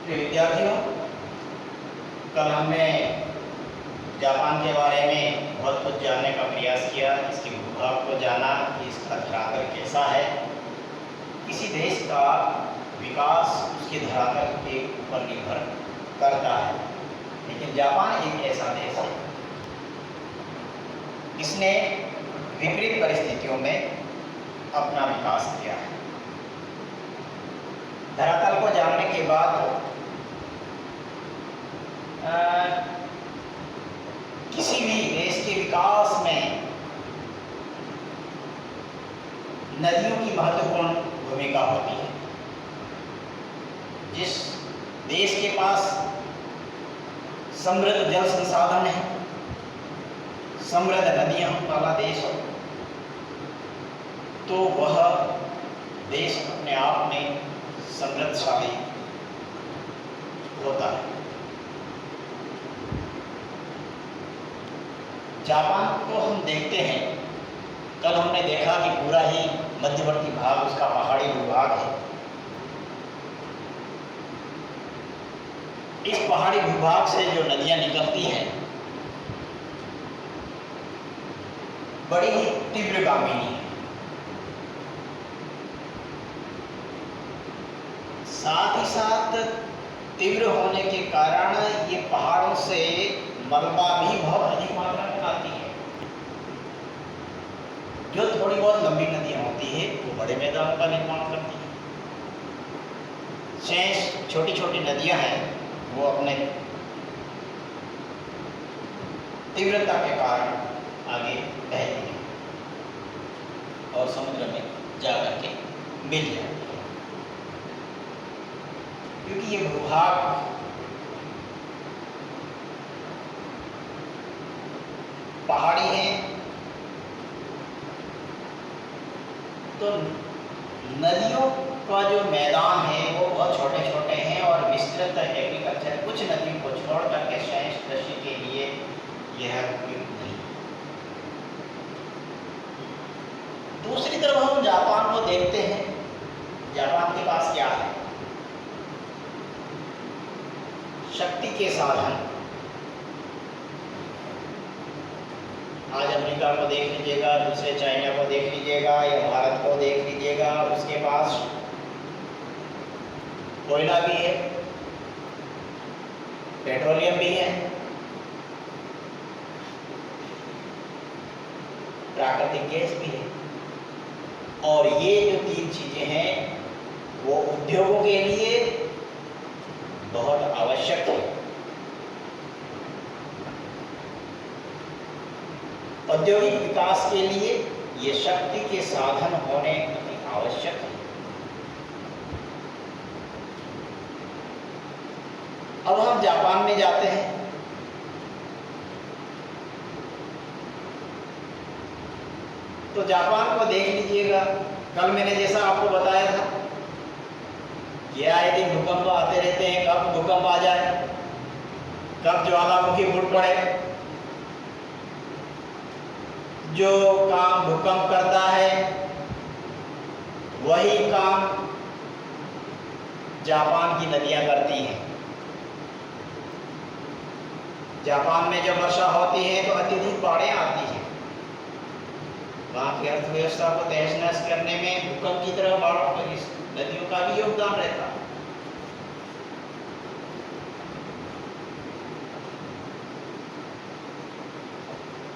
प्रिय विद्यार्थियों, कल हमने जापान के बारे में बहुत कुछ जानने का प्रयास किया। इसके भूभाग को जाना कि इसका धरातल कैसा है। किसी देश का विकास उसके धरातल के ऊपर निर्भर करता है, लेकिन जापान एक ऐसा देश है इसने विपरीत परिस्थितियों में अपना विकास किया है। धरातल को जानने के बाद किसी भी देश के विकास में नदियों की महत्वपूर्ण भूमिका होती है। जिस देश के पास समृद्ध जल संसाधन है, समृद्ध नदियां वाला देश हो, तो वह देश अपने आप में समृद्धशाली होता है। जापान को हम देखते हैं, कल हमने देखा कि पूरा ही मध्यवर्ती भाग उसका पहाड़ी भूभाग है। इस पहाड़ी भूभाग से जो नदियां निकलती हैं बड़ी ही तीव्रगामिनी है। साथ ही साथ तीव्र होने के कारण ये पहाड़ों से मलबा भी बहुत अधिक मात्रा में आती है। जो थोड़ी बहुत लंबी नदियां होती है वो बड़े मैदानों का निर्माण करती है। शेष छोटी छोटी नदियां हैं वो अपने तीव्रता के कारण आगे बहती हैं और समुद्र में जाकर के मिल जाती है। क्योंकि ये भूभाग पहाड़ी है, तो नदियों का जो मैदान है वो बहुत छोटे छोटे हैं और विस्तृत एग्रीकल्चर कुछ नदियों को छोड़ करके शेष कृषि के लिए यह उपयुक्त नहीं। दूसरी तरफ हम जापान को देखते हैं। जापान के पास क्या है? शक्ति के साधन। आज अमेरिका को देख लीजिएगा, दूसरे चाइना को देख लीजिएगा या भारत को देख लीजिएगा, उसके पास कोयला भी है, पेट्रोलियम भी है, प्राकृतिक गैस भी है। और ये जो तीन चीजें हैं वो उद्योगों के लिए बहुत आवश्यक है। औद्योगिक विकास के लिए ये शक्ति के साधन होने अति आवश्यक है। अब हम जापान में जाते हैं। तो जापान को देख लीजिएगा। कल मैंने जैसा आपको बताया था कि आए दिन भूकंप आते रहते हैं। कब भूकंप आ जाए, कब ज्वालामुखी फूट पड़े। जो काम भूकंप करता है वही काम जापान की नदियां करती हैं। जापान में जब वर्षा होती है तो अत्यधिक बाढ़ें आती हैं। वहाँ की अर्थव्यवस्था को तहस नहस करने में भूकंप की तरह बाढ़ों पर इस नदियों का भी योगदान रहता है।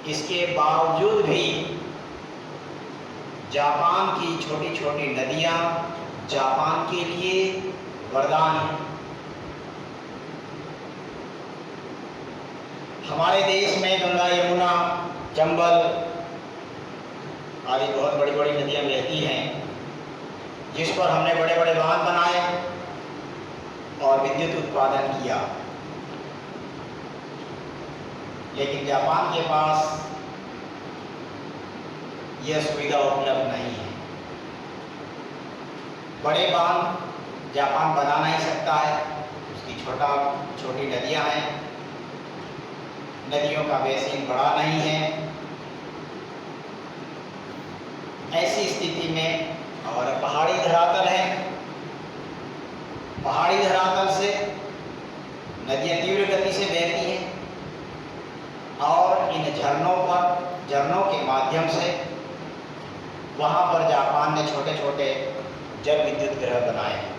इसके बावजूद भी जापान की छोटी छोटी नदियां जापान के लिए वरदान है। हमारे देश में गंगा, यमुना, चंबल आदि बहुत बड़ी बड़ी नदियां बहती हैं, जिस पर हमने बड़े बड़े बांध बनाए और विद्युत उत्पादन किया। लेकिन जापान के पास यह सुविधा उपलब्ध नहीं है। बड़े बांध जापान बना नहीं सकता है। उसकी छोटी नदियां हैं, नदियों का बेसिन बड़ा नहीं है। ऐसी स्थिति में और पहाड़ी धरातल है, पहाड़ी धरातल से नदियाँ तीव्र गति से बहती हैं और इन झरनों के माध्यम से वहाँ पर जापान ने छोटे छोटे जल विद्युत ग्रह बनाए हैं।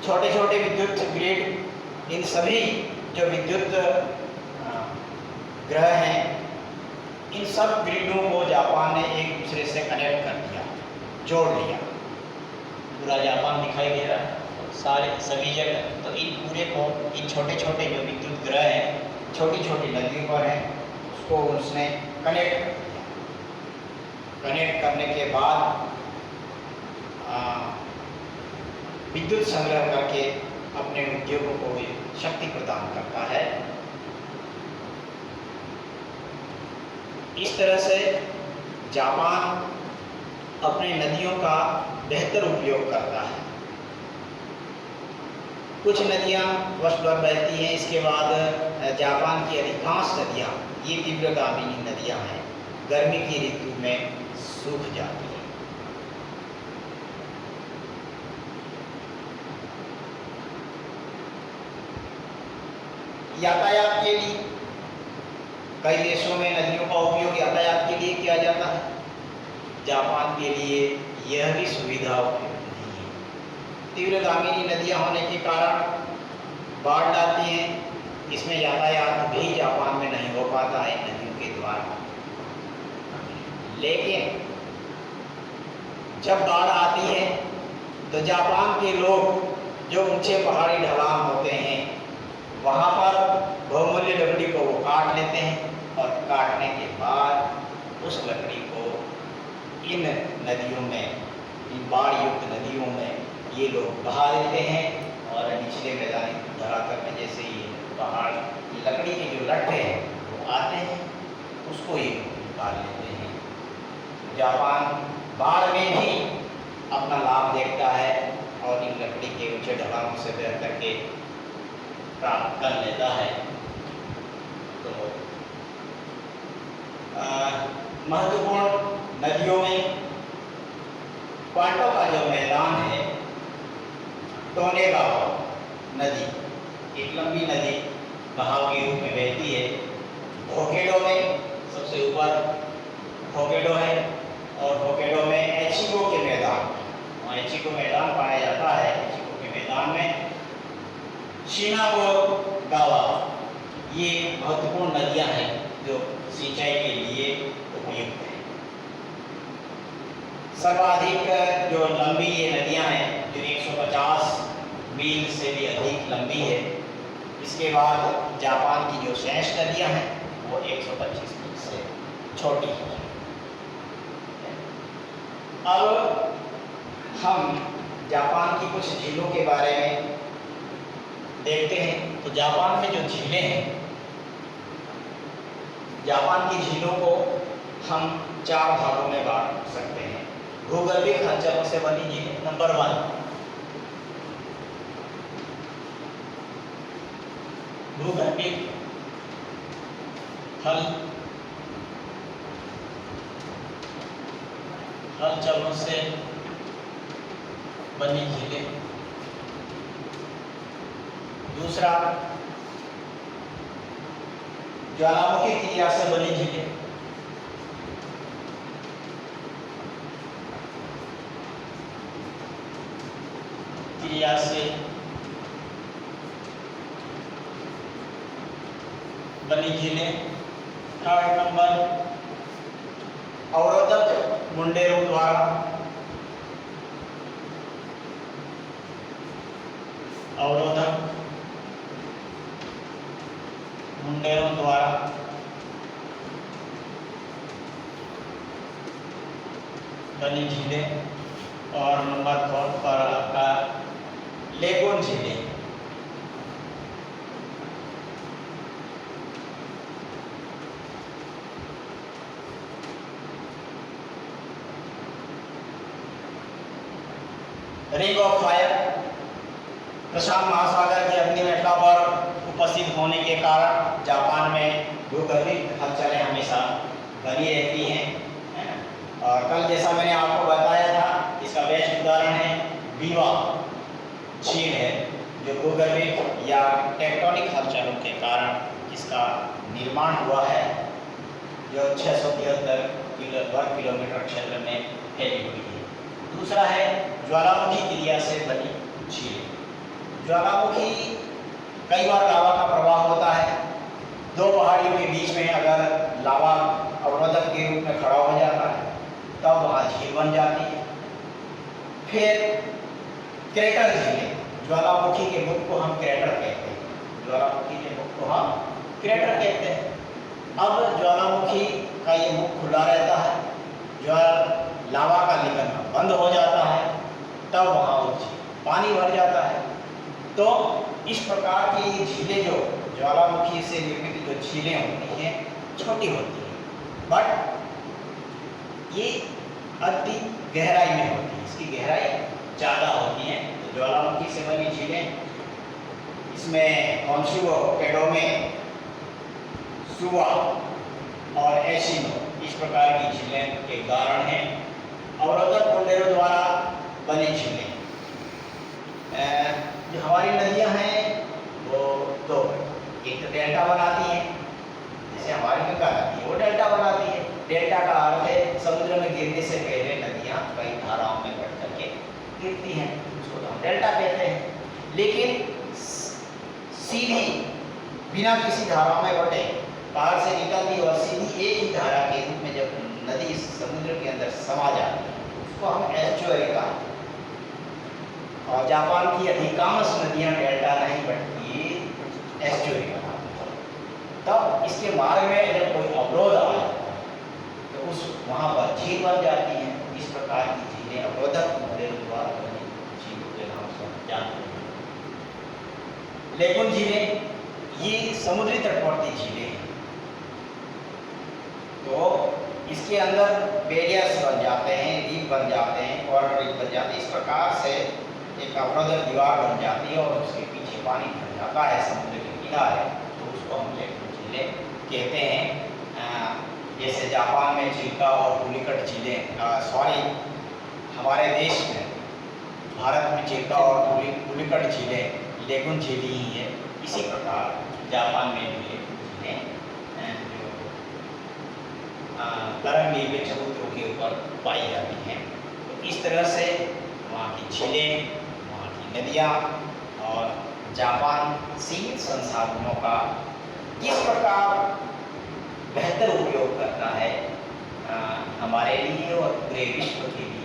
छोटे छोटे विद्युत ग्रिड, इन सभी जो विद्युत ग्रह हैं, इन सब ग्रिडों को जापान ने एक दूसरे से कनेक्ट कर दिया, जोड़ लिया। पूरा जापान दिखाई दे रहा है सभी जगह। तो इन पूरे को, इन छोटे छोटे जो विद्युत ग्रह हैं, छोटी छोटी नदियों पर हैं, उसको उसने कनेक्ट कर दिया। कनेक्ट करने के बाद विद्युत संग्रह करके अपने उद्योगों को भी शक्ति प्रदान करता है। इस तरह से जापान अपने नदियों का बेहतर उपयोग करता है। कुछ नदियाँ वर्ष भर बहती हैं, इसके बाद जापान की अधिकांश नदियाँ, ये तीव्रगामिनी नदियाँ हैं, गर्मी की ऋतु में सूख जाती हैं। यातायात के लिए कई देशों में नदियों का उपयोग यातायात के लिए किया जाता है। जापान के लिए यह भी सुविधा उपलब्ध नहीं है। तीव्रगामिनी नदियाँ होने के कारण बाढ़ आती हैं, इसमें यातायात भी जापान में नहीं हो पाता है नदियों के द्वारा। लेकिन जब बाढ़ आती है तो जापान के लोग जो ऊंचे पहाड़ी ढलान होते हैं, वहाँ पर बहुमूल्य लकड़ी को वो काट लेते हैं और काटने के बाद उस लकड़ी को इन नदियों में, इन बाढ़ युक्त नदियों में ये लोग बहा देते हैं और निचले मैदानी धरातल में जैसे ये पहाड़, ये लकड़ी के जो लट्ठे हैं वो आते हैं, उसको ये निकाल लेते हैं। जापान बाढ़ में भी अपना लाभ देखता है और इन लकड़ी के ऊंचे ढलानों से बह करके प्राप्त कर लेता है। तो महत्वपूर्ण नदियों में क्वांटो का जो मैदान है, टोनेगावा नदी एक लंबी नदी बहाव के रूप में बहती है। होक्काइडो में सबसे ऊपर होक्काइडो है और होक्काइडो में एचिगो के मैदान, वहाँ एचिगो मैदान पाया जाता है। एचिगो के मैदान में शिनागावा, ये महत्वपूर्ण नदियाँ हैं जो सिंचाई के लिए उपयुक्त हैं। सर्वाधिक जो लंबी ये नदियाँ हैं, जो 150 मील से भी अधिक लंबी है। इसके बाद जापान की जो शेष नदियाँ हैं वो 125 मील से छोटी हैं। अब हम जापान की कुछ झीलों के बारे में देखते हैं। तो जापान में जो झीलें हैं, जापान की झीलों को हम 4 भागों में बांट सकते हैं। भूगर्भिक हलचलों से बनी झीलें, नंबर 1 भूगर्भिक हलचलों से बनी झीलें। दूसरा ज्वालामुखी क्रिया से बनी झीलें। क्रिया से बनी झीलें। थर्ड नंबर अवरोधक मुंडेरों द्वारा, अवरोधक मुंडेरों द्वारा बनी झीलें। और नंबर 4 पर आपका लेगून झीलें। रिंग ऑफ फायर, प्रशांत महासागर के अग्निमेखला पर उपस्थित होने के कारण जापान में भूगर्भिक हलचलें हमेशा बनी रहती हैं, है ना। और कल जैसा मैंने आपको बताया था, इसका बेस्ट उदाहरण है बीवा। झील है जो भूगर्भिक या टेक्टोनिक हलचलों के कारण इसका निर्माण हुआ है, जो 673 वर्ग किलोमीटर क्षेत्र में फैली हुई है। दूसरा है ज्वालामुखी क्रिया से बनी झील। ज्वालामुखी कई बार लावा का प्रवाह होता है, दो पहाड़ियों के बीच में अगर लावा अवरोधक के रूप में खड़ा हो जाता है तब वहाँ झील बन जाती है। फिर क्रेटर झीलें, ज्वालामुखी के मुख को हम क्रेटर कहते हैं, ज्वालामुखी के मुख को हम क्रेटर कहते हैं। अब ज्वालामुखी का ये मुख खुला रहता है, लावा का निकलना बंद हो जाता है, तब वहाँ वो पानी भर जाता है। तो इस प्रकार की झीलें जो ज्वालामुखी से निर्मित जो झीलें होती हैं छोटी होती हैं, बट ये अति गहराई में होती है, इसकी गहराई ज़्यादा होती है। तो ज्वालामुखी से बनी झीलें, इसमें कॉन्सुओ, पेडोमे, सुवा और एशिनो इस प्रकार की झीलें के उदाहरण हैं। अवरोधक कुंडेरों द्वारा बनी झीलें, जो हमारी नदियां हैं वो दो, एक तो डेल्टा बनाती है, जैसे हमारी गंगा नदी है वो डेल्टा बनाती है। डेल्टा का अर्थ है समुद्र में गिरने से पहले नदियां कई धाराओं में बढ़ करके गिरती हैं, उसको तो हम डेल्टा कहते हैं। लेकिन सीधी बिना किसी धारा में बटे बाहर से निकलती और सीधी एक ही धारा के रूप में जब नदी समुद्र के अंदर समा जाती है उसको हम एस्चुअरी कहते हैं। और जापान की अधिकांश नदियां डेल्टा नहीं बढ़ती, एस्चुअरी कहलाती हैं। तब इसके मार्ग में जब कोई अवरोध आ जाता है तो उस वहाँ पर झील बन जाती है। इस प्रकार की झीलें अवरोधक कुंडेरों द्वारा बनी झीलों के नाम से जानते हैं। लेकिन झीलें ये समुद्री तटवर्ती झीलें हैं, तो इसके अंदर बैरियर्स बन जाते हैं, रीफ बन जाते हैं, कोरल रीफ बन जाते हैं। इस प्रकार से एक अवरोधक दीवार बन जाती है और उसके पीछे पानी भर जाता है समुद्र के किनारे, तो उसको हम लेकून झीलें कहते हैं। जैसे जापान में चिल्का और पुलिकट झीलें, हमारे देश में भारत में चिल्का और पुलिकट झीलें लेकून झीलें ही है। इसी प्रकार जापान में भी लेकून झीलें जो तरंग निर्मित समुद्रों के ऊपर पाई जाती हैं। तो इस तरह से वहाँ की झीलें, वहाँ की नदियाँ और जापान सीमित संसाधनों का किस प्रकार बेहतर उपयोग करता है हमारे लिए और पूरे विश्व के लिए